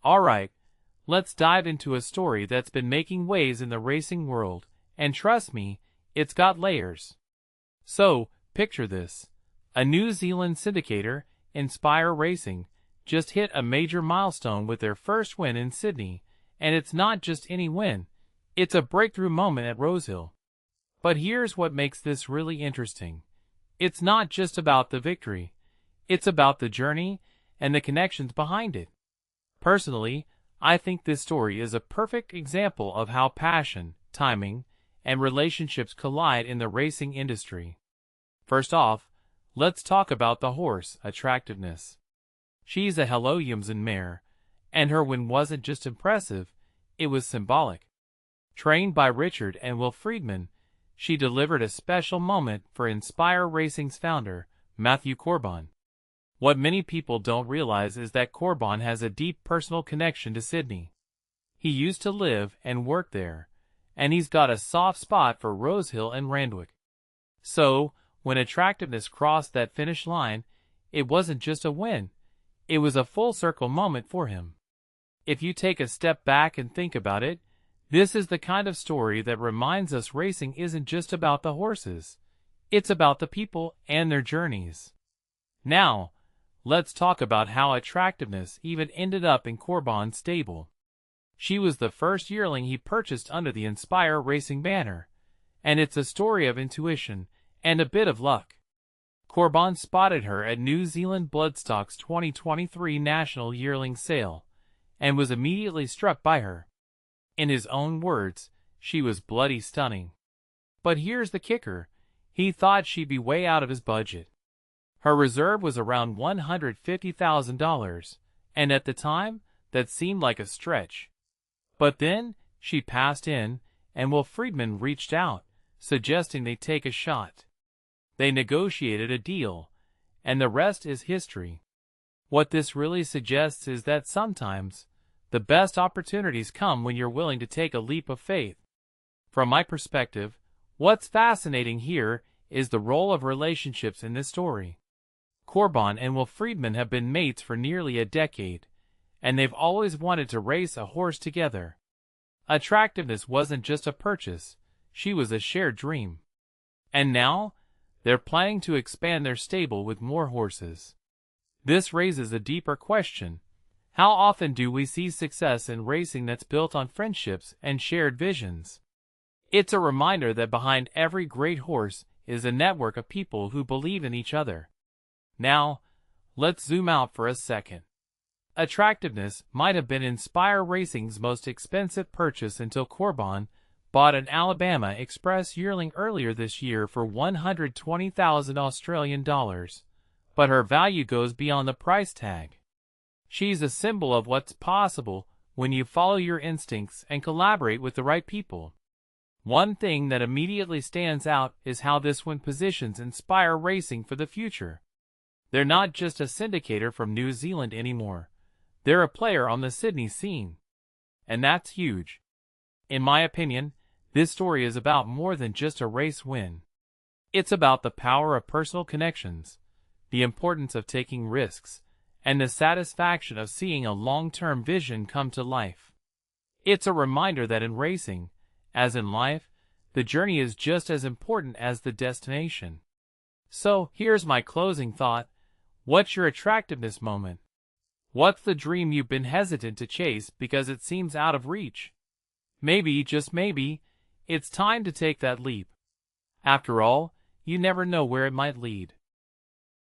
Alright, let's dive into a story that's been making waves in the racing world, and trust me, it's got layers. So, picture this. A New Zealand syndicator, Inspire Racing, just hit a major milestone with their first win in Sydney, and it's not just any win, it's a breakthrough moment at Rosehill. But here's what makes this really interesting. It's not just about the victory, it's about the journey and the connections behind it. Personally, I think this story is a perfect example of how passion, timing, and relationships collide in the racing industry. First off, let's talk about the horse, Attractiveness. She's a Hello Youmzain mare, and her win wasn't just impressive, it was symbolic. Trained by Richard and Will Freedman, she delivered a special moment for Inspire Racing's founder, Matthew Corban. What many people don't realize is that Corban has a deep personal connection to Sydney. He used to live and work there, and he's got a soft spot for Rosehill and Randwick. So, when Attractiveness crossed that finish line, it wasn't just a win, it was a full-circle moment for him. If you take a step back and think about it, this is the kind of story that reminds us racing isn't just about the horses, it's about the people and their journeys. Now, let's talk about how Attractiveness even ended up in Corban's stable. She was the first yearling he purchased under the Inspire Racing banner, and it's a story of intuition and a bit of luck. Corban spotted her at New Zealand Bloodstock's 2023 National Yearling Sale, and was immediately struck by her. In his own words, she was bloody stunning. But here's the kicker, he thought she'd be way out of his budget. Her reserve was around $150,000, and at the time, that seemed like a stretch. But then, she passed in, and Will Freedman reached out, suggesting they take a shot. They negotiated a deal, and the rest is history. What this really suggests is that sometimes, the best opportunities come when you're willing to take a leap of faith. From my perspective, what's fascinating here is the role of relationships in this story. Corban and Will Freedman have been mates for nearly a decade, and they've always wanted to race a horse together. Attractiveness wasn't just a purchase, she was a shared dream. And now, they're planning to expand their stable with more horses. This raises a deeper question. How often do we see success in racing that's built on friendships and shared visions? It's a reminder that behind every great horse is a network of people who believe in each other. Now, let's zoom out for a second. Attractiveness might have been Inspire Racing's most expensive purchase until Corban bought an Alabama Express yearling earlier this year for $120,000 Australian dollars, but her value goes beyond the price tag. She's a symbol of what's possible when you follow your instincts and collaborate with the right people. One thing that immediately stands out is how this one positions Inspire Racing for the future. They're not just a syndicator from New Zealand anymore. They're a player on the Sydney scene. And that's huge. In my opinion, this story is about more than just a race win. It's about the power of personal connections, the importance of taking risks, and the satisfaction of seeing a long-term vision come to life. It's a reminder that in racing, as in life, the journey is just as important as the destination. So, here's my closing thought. What's your Attractiveness moment? What's the dream you've been hesitant to chase because it seems out of reach? Maybe, just maybe, it's time to take that leap. After all, you never know where it might lead.